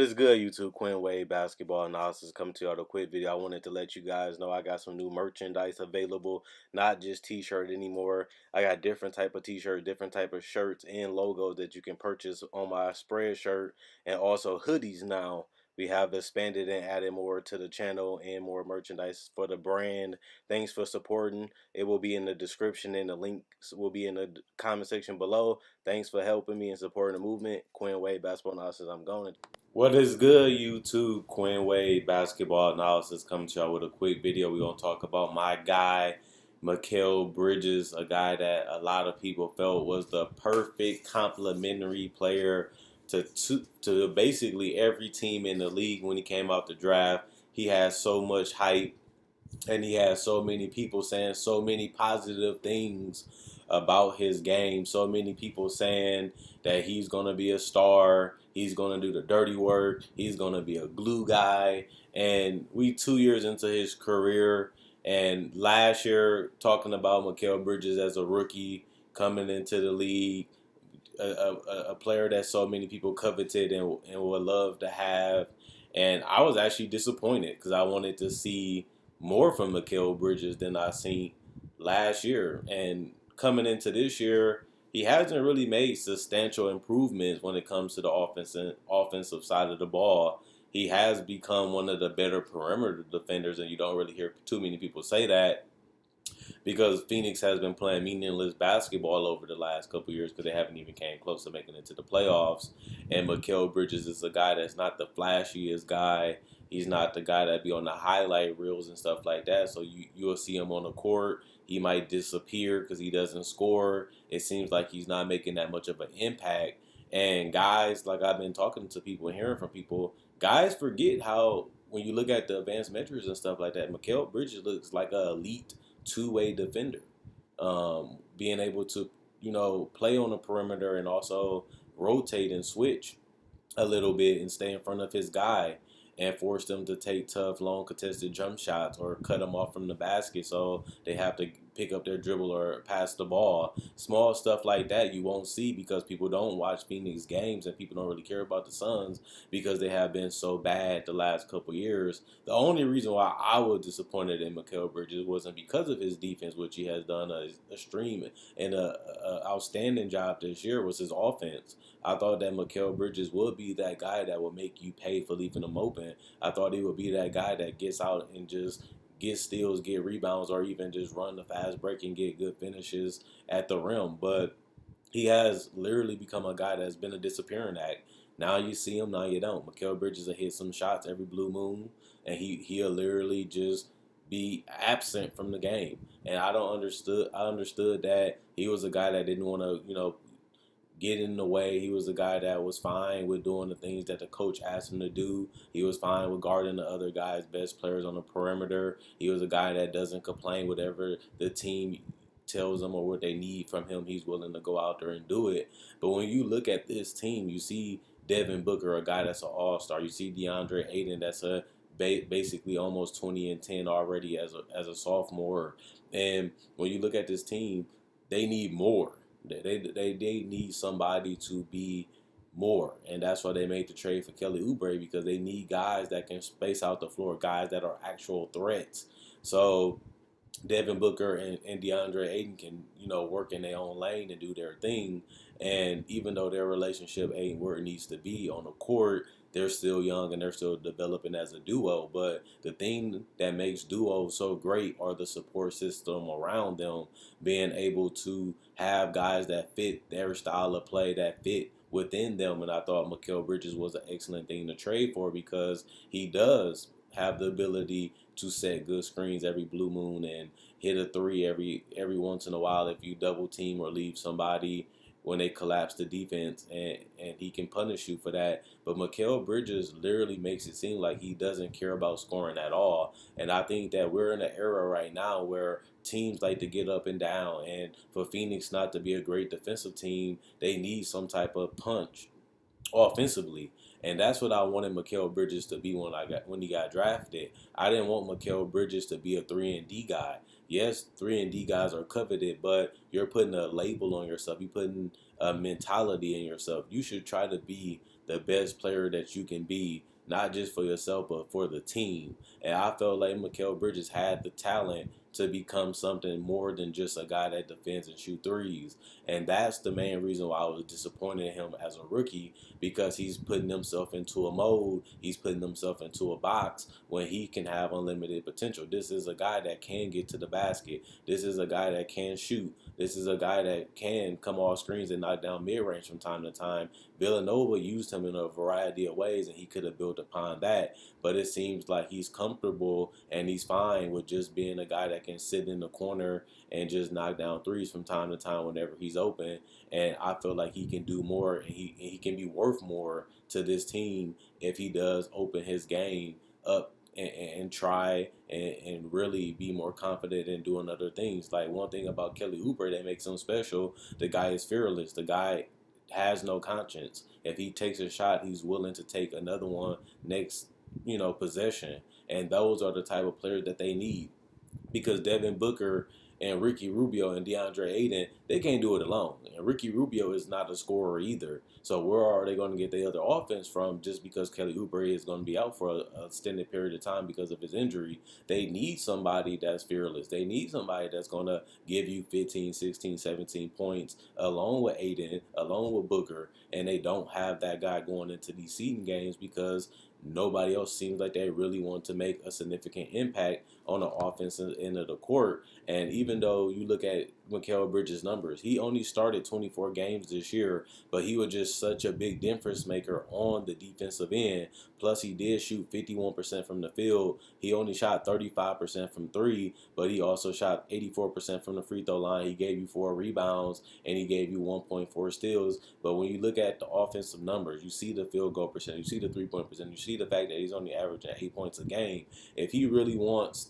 is good, YouTube? Quinn Wade Basketball Analysis coming to you with a quick video. I wanted to let you guys know I got some new merchandise available, not just t-shirt anymore. I got different type of t-shirt, different type of shirts and logos that you can purchase on my spread shirt, and also hoodies now. We have expanded and added more to the channel and more merchandise for the brand. Thanks for supporting. It will be in the description and the links will be in the comment section below. Thanks for helping me and supporting the movement. Quinn Wade Basketball Analysis, I'm going. What is good, YouTube? Quinn Wade Basketball Analysis coming to y'all with a quick video. We're going to talk about my guy, Mikal Bridges, a guy that a lot of people felt was the perfect complementary player to basically every team in the league when he came out the draft. He has so much hype, and he has so many people saying so many positive things about his game. So many people saying that he's going to be a star. He's going to do the dirty work. He's going to be a glue guy. And we 2 years into his career. And last year, talking about Mikal Bridges as a rookie coming into the league, a player that so many people coveted and would love to have. And I was actually disappointed because I wanted to see more from Mikal Bridges than I seen last year. And coming into this year, he hasn't really made substantial improvements when it comes to the offensive side of the ball. He has become one of the better perimeter defenders, and you don't really hear too many people say that because Phoenix has been playing meaningless basketball over the last couple years because they haven't even came close to making it to the playoffs. And Mikal Bridges is a guy that's not the flashiest guy. He's not the guy that be on the highlight reels and stuff like that. So you'll see him on the court. He might disappear because he doesn't score. It seems like he's not making that much of an impact. And guys, like I've been talking to people and hearing from people, guys forget how when you look at the advanced metrics and stuff like that, Mikal Bridges looks like an elite two-way defender, being able to play on the perimeter and also rotate and switch a little bit and stay in front of his guy and force them to take tough, long contested jump shots or cut them off from the basket so they have to pick up their dribble or pass the ball. Small stuff like that you won't see because people don't watch Phoenix games and people don't really care about the Suns because they have been so bad the last couple years. The only reason why I was disappointed in Mikal Bridges wasn't because of his defense, which he has done a stream and a outstanding job this year, was his offense. I thought that Mikal Bridges would be that guy that would make you pay for leaving him open. I thought he would be that guy that gets out and just get steals, get rebounds, or even just run the fast break and get good finishes at the rim. But he has literally become a guy that's been a disappearing act. Now you see him, now you don't. Mikal Bridges will hit some shots every blue moon, and he'll literally just be absent from the game. And I understood that he was a guy that didn't want to, get in the way. He was a guy that was fine with doing the things that the coach asked him to do. He was fine with guarding the other guys, best players on the perimeter. He was a guy that doesn't complain whatever the team tells him or what they need from him. He's willing to go out there and do it. But when you look at this team, you see Devin Booker, a guy that's an all-star. You see DeAndre Ayton, that's a basically almost 20 and 10 already as a sophomore. And when you look at this team, they need more. They need somebody to be more, and that's why they made the trade for Kelly Oubre, because they need guys that can space out the floor, guys that are actual threats. So Devin Booker and DeAndre Ayton can, work in their own lane and do their thing. And even though their relationship ain't where it needs to be on the court, they're still young and they're still developing as a duo. But the thing that makes duos so great are the support system around them, being able to have guys that fit their style of play, that fit within them. And I thought Mikal Bridges was an excellent thing to trade for because he does have the ability to set good screens every blue moon and hit a three every once in a while if you double team or leave somebody when they collapse the defense, and he can punish you for that. But Mikal Bridges literally makes it seem like he doesn't care about scoring at all. And I think that we're in an era right now where teams like to get up and down, and for Phoenix not to be a great defensive team, they need some type of punch offensively. And that's what I wanted Mikal Bridges to be when he got drafted. I didn't want Mikal Bridges to be a 3-and-D guy. Yes, 3-and-D guys are coveted, but you're putting a label on yourself. You're putting a mentality in yourself. You should try to be the best player that you can be, not just for yourself, but for the team. And I felt like Mikal Bridges had the talent to become something more than just a guy that defends and shoot threes. And that's the main reason why I was disappointed in him as a rookie, because he's putting himself into a mold, he's putting himself into a box when he can have unlimited potential. This is a guy that can get to the basket. This is a guy that can shoot. This is a guy that can come off screens and knock down mid-range from time to time. Villanova used him in a variety of ways, and he could have built upon that. But it seems like he's comfortable and he's fine with just being a guy that can sit in the corner and just knock down threes from time to time whenever he's open. And I feel like he can do more, and he can be worth more to this team if he does open his game up and try and really be more confident in doing other things. Like, one thing about Kelly Oubre that makes him special, the guy is fearless. The guy has no conscience. If he takes a shot, he's willing to take another one next, possession. And those are the type of players that they need, because Devin Booker and Ricky Rubio and DeAndre Ayton, they can't do it alone. And Ricky Rubio is not a scorer either. So where are they going to get the other offense from just because Kelly Oubre is going to be out for an extended period of time because of his injury? They need somebody that's fearless. They need somebody that's going to give you 15, 16, 17 points along with Ayton, along with Booker. And they don't have that guy going into these seeding games because nobody else seems like they really want to make a significant impact on the offensive end of the court. And even though you look at Mikal Bridges' numbers, he only started 24 games this year, but he was just such a big difference maker on the defensive end. Plus, he did shoot 51% from the field. He only shot 35% from three, but he also shot 84% from the free throw line. He gave you 4 rebounds, and he gave you 1.4 steals. But when you look at the offensive numbers, you see the field goal percent, you see the three-point percent, you see the fact that he's only averaging 8 points a game. If he really wants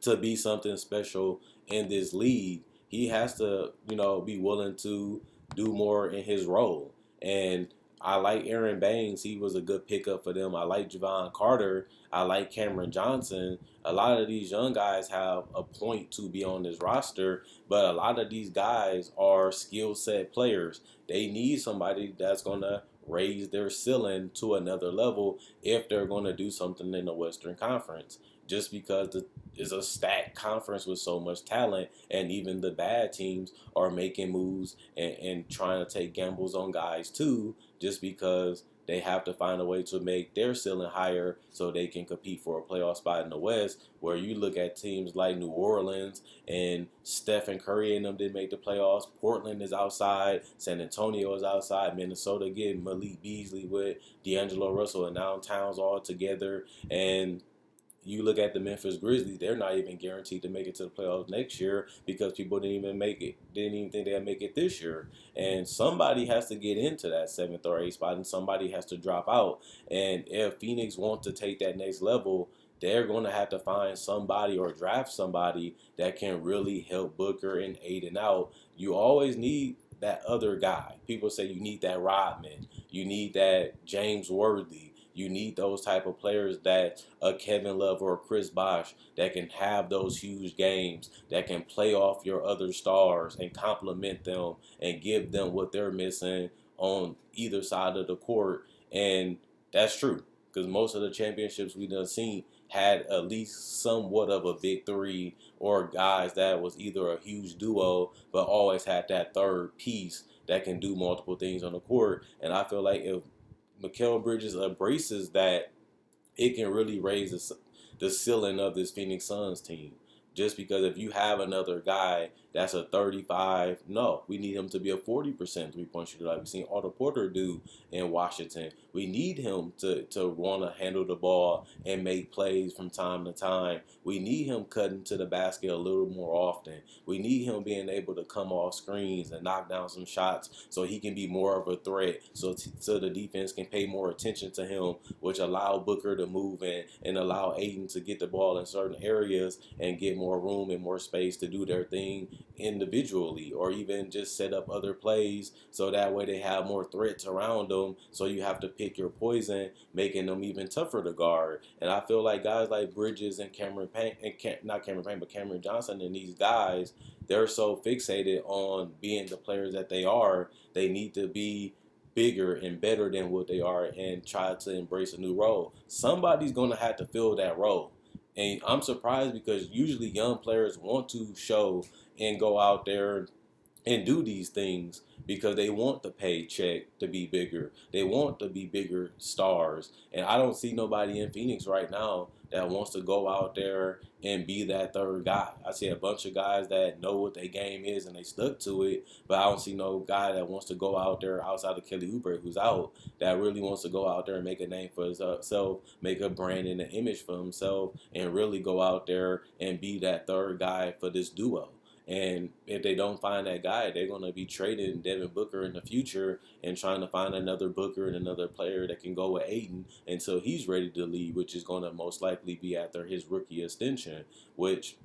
to be something special in this league, he has to, be willing to do more in his role. And I like Aaron Baines. He was a good pickup for them. I like Javon Carter. I like Cameron Johnson. A lot of these young guys have a point to be on this roster, but a lot of these guys are skill set players. They need somebody that's going to raise their ceiling to another level if they're going to do something in the Western Conference. Just because it's a stacked conference with so much talent, and even the bad teams are making moves and trying to take gambles on guys too, just because they have to find a way to make their ceiling higher so they can compete for a playoff spot in the West. Where you look at teams like New Orleans and Stephen Curry and them didn't make the playoffs. Portland is outside. San Antonio is outside. Minnesota getting Malik Beasley with D'Angelo Russell and now Towns all together. And you look at the Memphis Grizzlies, they're not even guaranteed to make it to the playoffs next year because people didn't even make it. Didn't even think they'd make it this year. And somebody has to get into that 7th or 8th spot, and somebody has to drop out. And if Phoenix wants to take that next level, they're going to have to find somebody or draft somebody that can really help Booker and Aiden out. You always need that other guy. People say you need that Rodman. You need that James Worthy. You need those type of players, that a Kevin Love or a Chris Bosh, that can have those huge games, that can play off your other stars and complement them and give them what they're missing on either side of the court. And that's true, because most of the championships we done seen had at least somewhat of a big three, or guys that was either a huge duo but always had that third piece that can do multiple things on the court. And I feel like if Mikal Bridges embraces that, it can really raise the ceiling of this Phoenix Suns team. Just because if you have another guy that's a 35, no, we need him to be a 40% three-point shooter like we've seen Otto Porter do in Washington. We need him to want to handle the ball and make plays from time to time. We need him cutting to the basket a little more often. We need him being able to come off screens and knock down some shots so he can be more of a threat, so the defense can pay more attention to him, which allow Booker to move in and allow Aiden to get the ball in certain areas and get more room and more space to do their thing individually, or even just set up other plays so that way they have more threats around them, so you have to pick your poison, making them even tougher to guard. And I feel like guys like Bridges and Cameron Payne, and not Cameron Payne, but Cameron Johnson, and these guys, they're so fixated on being the players that they are. They need to be bigger and better than what they are and try to embrace a new role. Somebody's going to have to fill that role. And I'm surprised because usually young players want to show and go out there and do these things because they want the paycheck to be bigger. They want to be bigger stars. And I don't see nobody in Phoenix right now that wants to go out there and be that third guy. I see a bunch of guys that know what their game is and they stuck to it, but I don't see no guy that wants to go out there outside of Kelly Oubre, who's out, that really wants to go out there and make a name for himself, make a brand and an image for himself, and really go out there and be that third guy for this duo. And if they don't find that guy, they're going to be trading Devin Booker in the future and trying to find another Booker and another player that can go with Aiden until he's ready to leave, which is going to most likely be after his rookie extension, which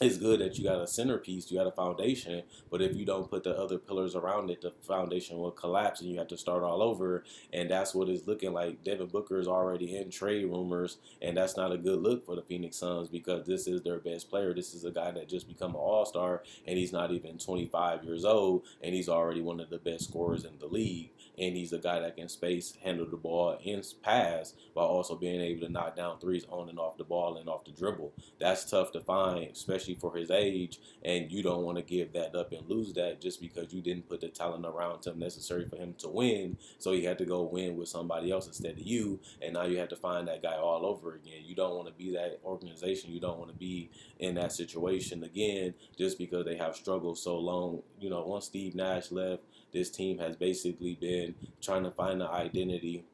it's good that you got a centerpiece, you got a foundation, but if you don't put the other pillars around it, the foundation will collapse and you have to start all over. And that's what it's looking like. Devin Booker is already in trade rumors, and that's not a good look for the Phoenix Suns because this is their best player. This is a guy that just become an all-star, and he's not even 25 years old, and he's already one of the best scorers in the league. And he's a guy that can space, handle the ball, and pass while also being able to knock down threes on and off the ball and off the dribble. That's tough to find, especially for his age, and you don't want to give that up and lose that just because you didn't put the talent around him necessary for him to win. So he had to go win with somebody else instead of you, and now you have to find that guy all over again. You don't want to be that organization. You don't want to be in that situation again just because they have struggled so long. You know, once Steve Nash left, this team has basically been trying to find an identity.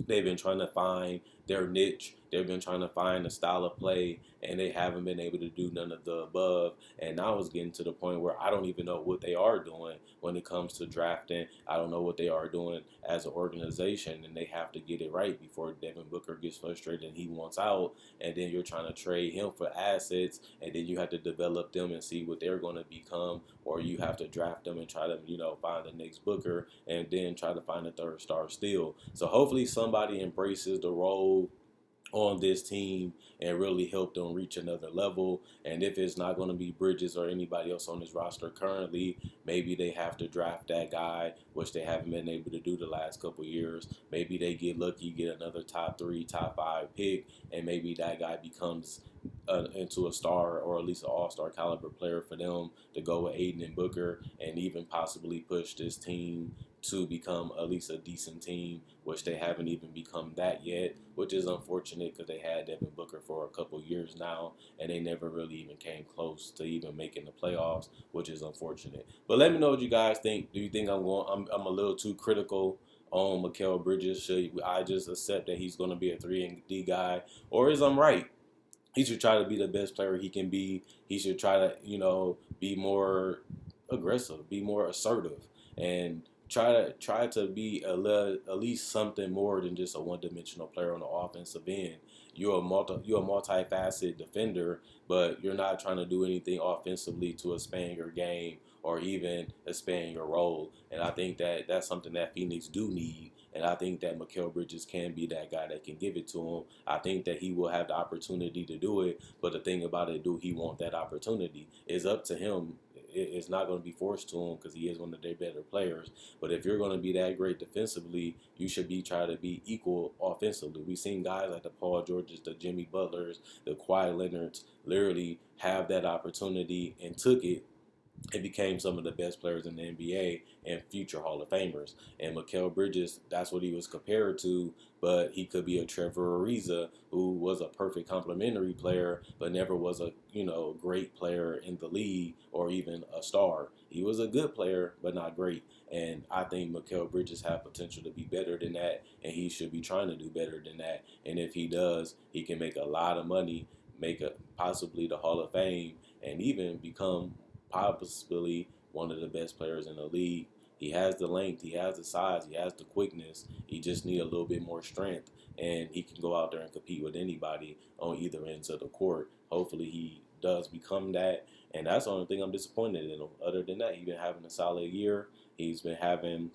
They've been trying to find their niche. They've been trying to find a style of play, and they haven't been able to do none of the above. And now it's getting to the point where I don't even know what they are doing when it comes to drafting. I don't know what they are doing as an organization, and they have to get it right before Devin Booker gets frustrated and he wants out. And then you're trying to trade him for assets, and then you have to develop them and see what they're going to become, or you have to draft them and try to, find the next Booker and then try to find a third star still. So hopefully somebody embraces the role on this team and really help them reach another level. And if it's not going to be Bridges or anybody else on this roster currently, maybe they have to draft that guy, which they haven't been able to do the last couple of years. Maybe they get lucky, get another top 3, top 5 pick, and maybe that guy becomes into a star or at least an all-star caliber player for them to go with Aiden and Booker and even possibly push this team to become at least a decent team, which they haven't even become that yet, which is unfortunate because they had Devin Booker for a couple years now, and they never really even came close to even making the playoffs, which is unfortunate. But let me know what you guys think. Do you think I'm a little too critical on Mikal Bridges? Should I just accept that he's going to be a 3 and D guy, or is I'm right? He should try to be the best player he can be. He should try to, be more aggressive, be more assertive, and try to be at least something more than just a one-dimensional player on the offensive end. You're a multifaceted defender, but you're not trying to do anything offensively to expand your game or even expand your role. And I think that that's something that Phoenix do need. And I think that Mikal Bridges can be that guy that can give it to him. I think that he will have the opportunity to do it. But the thing about it, do he want that opportunity? It's up to him. It's not going to be forced to him because he is one of their better players. But if you're going to be that great defensively, you should be trying to be equal offensively. We've seen guys like the Paul Georges, the Jimmy Butlers, the Kawhi Leonards literally have that opportunity and took it and became some of the best players in the NBA and future Hall of Famers. And Mikal Bridges, that's what he was compared to, but he could be a Trevor Ariza who was a perfect complementary player, but never was a great player in the league or even a star. He was a good player, but not great. And I think Mikal Bridges have potential to be better than that, and he should be trying to do better than that. And if he does, he can make a lot of money, make possibly the Hall of Fame, and even become possibly one of the best players in the league. He has the length, he has the size, he has the quickness. He just need a little bit more strength, and he can go out there and compete with anybody on either ends of the court. Hopefully, he does become that, and that's the only thing I'm disappointed in him. Other than that, he's been having a solid year. He's been having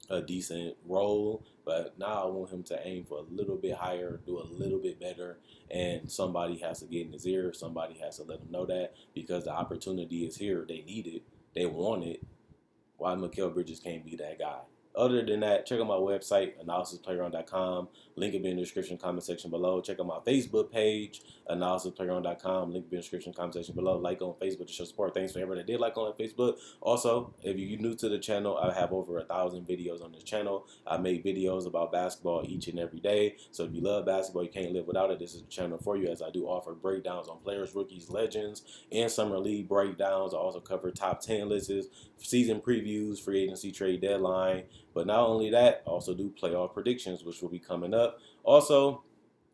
a decent role, but now I want him to aim for a little bit higher, do a little bit better, and somebody has to get in his ear. Somebody has to let him know that because the opportunity is here. They need it. They want it. Why Mikal Bridges can't be that guy? Other than that, check out my website, analysisplayground.com. Link will be in the description comment section below. Check out my Facebook page, analysisplayground.com. Link will be in the description comment section below. Like on Facebook to show support. Thanks for everybody that did like on Facebook. Also, if you're new to the channel, I have over 1,000 videos on this channel. I make videos about basketball each and every day. So if you love basketball, you can't live without it. This is the channel for you, as I do offer breakdowns on players, rookies, legends, and summer league breakdowns. I also cover top 10 lists, season previews, free agency trade deadline. But not only that, I also do playoff predictions, which will be coming up. Also,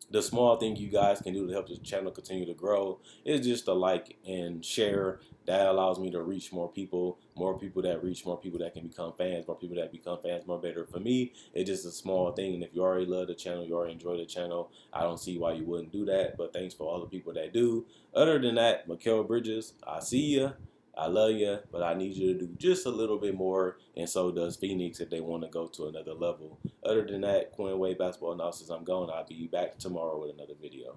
the small thing you guys can do to help this channel continue to grow is just to like and share. That allows me to reach more people that reach more people that can become fans, more people that become fans, more better for me. It's just a small thing, and if you already love the channel, you already enjoy the channel, I don't see why you wouldn't do that. But thanks for all the people that do. Other than that, Mikal Bridges, I see ya. I love you, but I need you to do just a little bit more, and so does Phoenix if they want to go to another level. Other than that, Quinn Wade Basketball Analysis, I'm going. I'll be back tomorrow with another video.